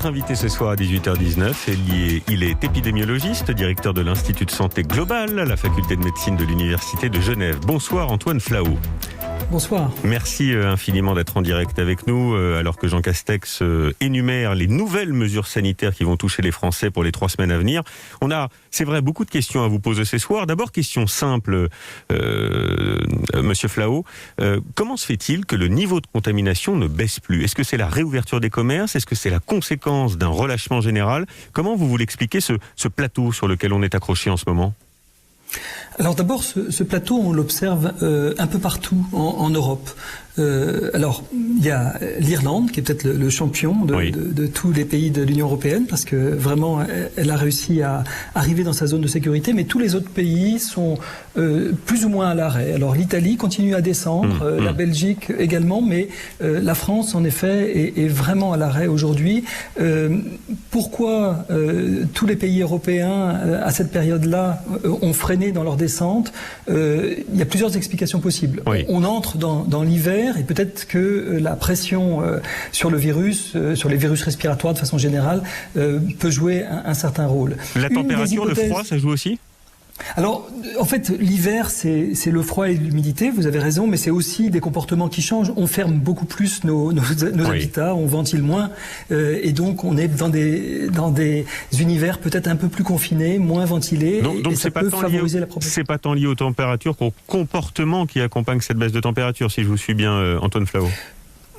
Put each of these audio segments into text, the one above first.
Invité ce soir à 18h19, il est épidémiologiste, directeur de l'Institut de santé globale à la faculté de médecine de l'Université de Genève. Bonsoir Antoine Flahault. Bonsoir. Merci infiniment d'être en direct avec nous alors que Jean Castex énumère les nouvelles mesures sanitaires qui vont toucher les Français pour les 3 semaines à venir. On a, c'est vrai, beaucoup de questions à vous poser ce soir. D'abord, question simple, Monsieur Flahault. Comment se fait-il que le niveau de contamination ne baisse plus? Est-ce que c'est la réouverture des commerces? Est-ce que c'est la conséquence d'un relâchement général? Comment vous l'expliquez ce plateau sur lequel on est accroché en ce moment? Alors d'abord, ce plateau, on l'observe un peu partout en Europe. Alors, il y a l'Irlande, qui est peut-être le champion de tous les pays de l'Union européenne, parce que vraiment, elle a réussi à arriver dans sa zone de sécurité, mais tous les autres pays sont plus ou moins à l'arrêt. Alors l'Italie continue à descendre, la Belgique également, mais la France, en effet, est vraiment à l'arrêt aujourd'hui. Pourquoi tous les pays européens, à cette période-là, ont freiné dans leur descente? Il y a plusieurs explications possibles. Oui. On entre dans l'hiver, et peut-être que la pression sur le virus, sur les virus respiratoires de façon générale, peut jouer un certain rôle. La température, le froid, ça joue aussi ? Alors, en fait, l'hiver, c'est le froid et l'humidité, vous avez raison, mais c'est aussi des comportements qui changent. On ferme beaucoup plus nos habitats, on ventile moins, et donc on est dans des univers peut-être un peu plus confinés, moins ventilés, donc et ça peut favoriser la propagation. C'est pas tant lié aux températures qu'au comportement qui accompagne cette baisse de température, si je vous suis bien, Antoine Flahault.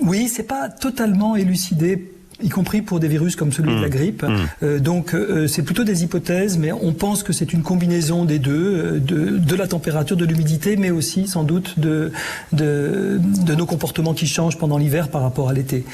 Oui, c'est pas totalement élucidé, y compris pour des virus comme celui de la grippe. Donc c'est plutôt des hypothèses, mais on pense que c'est une combinaison des deux, de la température, de l'humidité, mais aussi sans doute de nos comportements qui changent pendant l'hiver par rapport à l'été.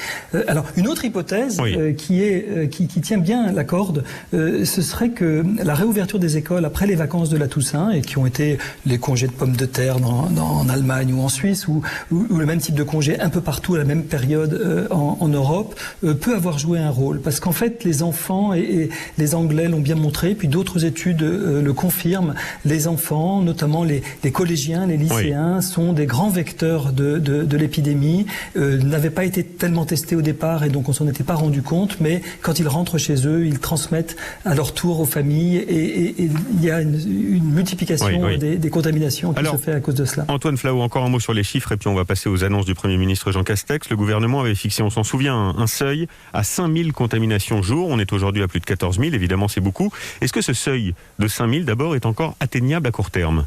Alors une autre hypothèse qui tient bien la corde, ce serait que la réouverture des écoles après les vacances de la Toussaint, et qui ont été les congés de pommes de terre en Allemagne ou en Suisse, ou le même type de congés un peu partout à la même période en Europe, peut avoir joué un rôle, parce qu'en fait les enfants, et les Anglais l'ont bien montré, puis d'autres études le confirment, les enfants, notamment les collégiens, les lycéens, sont des grands vecteurs de l'épidémie, n'avaient pas été tellement testés au départ et donc on s'en était pas rendu compte, mais quand ils rentrent chez eux, ils transmettent à leur tour aux familles, et il y a une multiplication des contaminations qui se fait à cause de cela. Antoine Flahault, encore un mot sur les chiffres et puis on va passer aux annonces du Premier ministre Jean Castex. Le gouvernement avait fixé, on s'en souvient, un seuil à 5000 contaminations jour. On est aujourd'hui à plus de 14 000, évidemment c'est beaucoup. Est-ce que ce seuil de 5000 d'abord est encore atteignable à court terme ?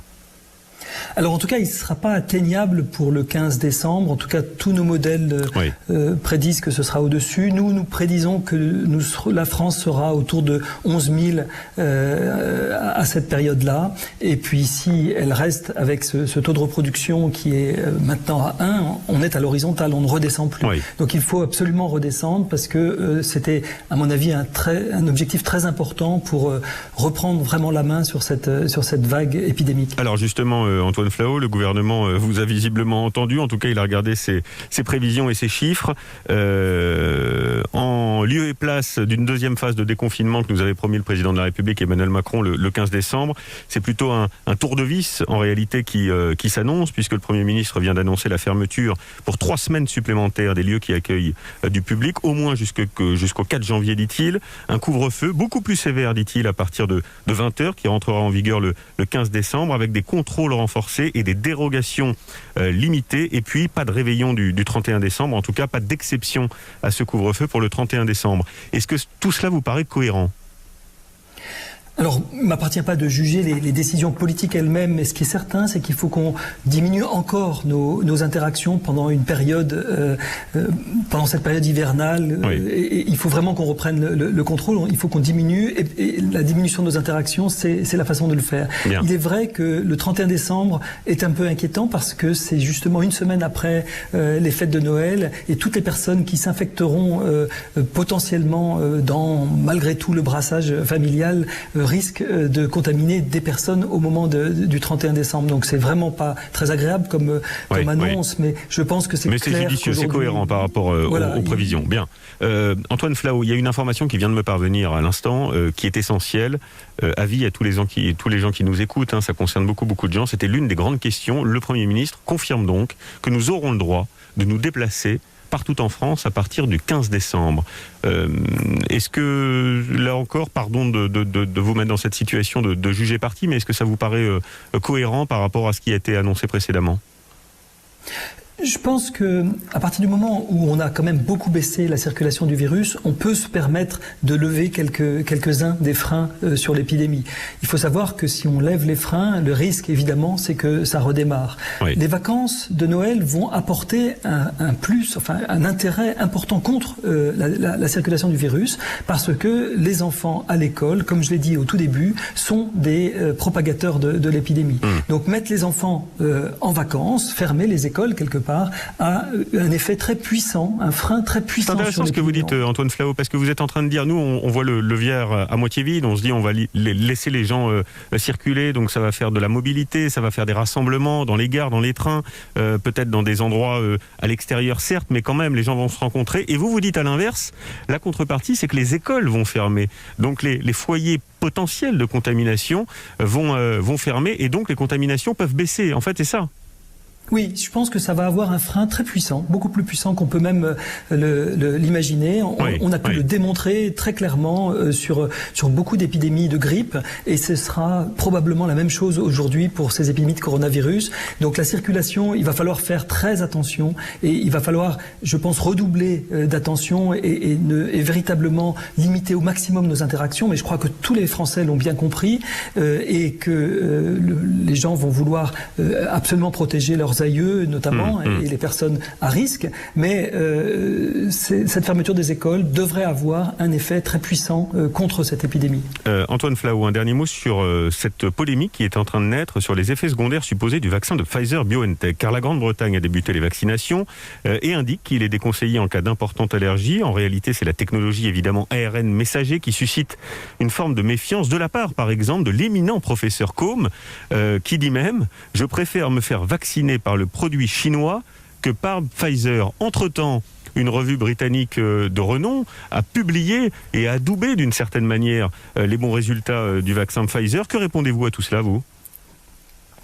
Alors en tout cas, il ne sera pas atteignable pour le 15 décembre. En tout cas, tous nos modèles prédisent que ce sera au-dessus. Nous prédisons que la France sera autour de 11 000 à cette période-là. Et puis si elle reste avec ce taux de reproduction qui est maintenant à 1, on est à l'horizontale, on ne redescend plus. Donc il faut absolument redescendre, parce que c'était, à mon avis, un objectif très important pour reprendre vraiment la main sur cette vague épidémique. Alors justement, Antoine Flahault, le gouvernement vous a visiblement entendu, en tout cas il a regardé ses prévisions et ses chiffres. En lieu et place d'une deuxième phase de déconfinement que nous avait promis le président de la République Emmanuel Macron le 15 décembre, c'est plutôt un tour de vis en réalité qui s'annonce, puisque le Premier ministre vient d'annoncer la fermeture pour 3 semaines supplémentaires des lieux qui accueillent du public, au moins jusqu'au 4 janvier, dit-il. Un couvre-feu beaucoup plus sévère, dit-il, à partir de 20h, qui rentrera en vigueur le 15 décembre, avec des contrôles renforcés et des dérogations limitées, et puis pas de réveillon du 31 décembre, en tout cas pas d'exception à ce couvre-feu pour le 31 décembre. Est-ce que tout cela vous paraît cohérent ? Alors, il ne m'appartient pas de juger les décisions politiques elles-mêmes, mais ce qui est certain, c'est qu'il faut qu'on diminue encore nos interactions pendant une période, pendant cette période hivernale. Et il faut vraiment qu'on reprenne le contrôle. Il faut qu'on diminue, et la diminution de nos interactions, c'est la façon de le faire. Bien. Il est vrai que le 31 décembre est un peu inquiétant, parce que c'est justement une semaine après les fêtes de Noël, et toutes les personnes qui s'infecteront potentiellement malgré tout le brassage familial risque de contaminer des personnes au moment du 31 décembre. Donc c'est vraiment pas très agréable comme annonce, mais je pense que c'est clair. Mais c'est judicieux, c'est cohérent par rapport aux prévisions. Bien. Antoine Flahault, il y a une information qui vient de me parvenir à l'instant, qui est essentielle. Avis à tous les gens qui nous écoutent, ça concerne beaucoup de gens. C'était l'une des grandes questions. Le Premier ministre confirme donc que nous aurons le droit de nous déplacer partout en France à partir du 15 décembre. Est-ce que, là encore, pardon de vous mettre dans cette situation de juger parti, mais est-ce que ça vous paraît cohérent par rapport à ce qui a été annoncé précédemment ? Je pense que à partir du moment où on a quand même beaucoup baissé la circulation du virus, on peut se permettre de lever quelques-uns des freins sur l'épidémie. Il faut savoir que si on lève les freins, le risque évidemment c'est que ça redémarre. Oui. Les vacances de Noël vont apporter un intérêt important contre la circulation du virus, parce que les enfants à l'école, comme je l'ai dit au tout début, sont des propagateurs de l'épidémie. Donc mettre les enfants en vacances, fermer les écoles quelque part, a un effet très puissant, un frein très puissant. C'est intéressant ce que vous dites, Antoine Flahault, parce que vous êtes en train de dire, nous, on voit le verre à moitié vide, on se dit on va laisser les gens circuler, donc ça va faire de la mobilité, ça va faire des rassemblements dans les gares, dans les trains, peut-être dans des endroits à l'extérieur, certes, mais quand même, les gens vont se rencontrer. Et vous dites à l'inverse, la contrepartie, c'est que les écoles vont fermer. Donc les foyers potentiels de contamination vont fermer, et donc les contaminations peuvent baisser. En fait, c'est ça. Oui, je pense que ça va avoir un frein très puissant, beaucoup plus puissant qu'on peut même l'imaginer. On a pu le démontrer très clairement sur beaucoup d'épidémies de grippe, et ce sera probablement la même chose aujourd'hui pour ces épidémies de coronavirus. Donc la circulation, il va falloir faire très attention, et il va falloir, je pense, redoubler d'attention et véritablement limiter au maximum nos interactions. Mais je crois que tous les Français l'ont bien compris, et que les gens vont vouloir absolument protéger leurs aïeux notamment, et les personnes à risque, mais cette fermeture des écoles devrait avoir un effet très puissant contre cette épidémie. Antoine Flahault, un dernier mot sur cette polémique qui est en train de naître sur les effets secondaires supposés du vaccin de Pfizer-BioNTech, car la Grande-Bretagne a débuté les vaccinations et indique qu'il est déconseillé en cas d'importante allergie. En réalité, c'est la technologie évidemment ARN messager qui suscite une forme de méfiance de la part, par exemple, de l'éminent professeur Combe, qui dit même « Je préfère me faire vacciner par le produit chinois que par Pfizer ». Entre-temps, une revue britannique de renom a publié et a adoubé d'une certaine manière les bons résultats du vaccin Pfizer. Que répondez-vous à tout cela, vous ?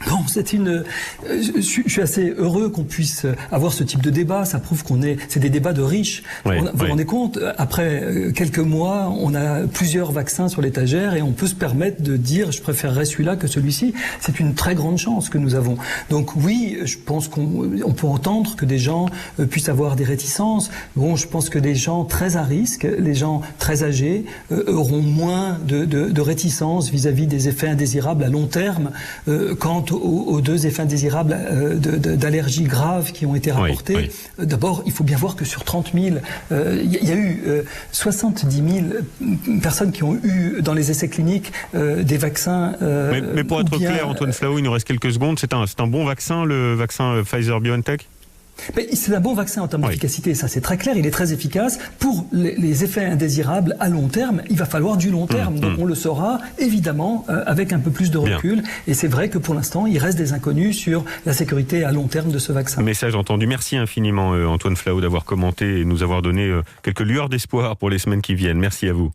Bon, je suis assez heureux qu'on puisse avoir ce type de débat. Ça prouve c'est des débats de riches. Vous vous rendez compte, après quelques mois, on a plusieurs vaccins sur l'étagère et on peut se permettre de dire je préférerais celui-là que celui-ci. C'est une très grande chance que nous avons. Donc oui, je pense qu'on peut entendre que des gens puissent avoir des réticences. Bon, je pense que les gens très à risque, les gens très âgés, auront moins de réticences vis-à-vis des effets indésirables à long terme quant aux deux effets indésirables d'allergies graves qui ont été rapportés. D'abord, il faut bien voir que sur 30 000, il y a eu 70 000 personnes qui ont eu dans les essais cliniques des vaccins. Mais pour être clair, Antoine Flahault, il nous reste quelques secondes. C'est un bon vaccin, le vaccin Pfizer-BioNTech ? C'est un bon vaccin en termes d'efficacité, ça c'est très clair, il est très efficace. Pour les effets indésirables à long terme, il va falloir du long terme, donc on le saura évidemment avec un peu plus de recul. Et c'est vrai que pour l'instant, il reste des inconnus sur la sécurité à long terme de ce vaccin. Message entendu. Merci infiniment Antoine Flahault d'avoir commenté et nous avoir donné quelques lueurs d'espoir pour les semaines qui viennent. Merci à vous.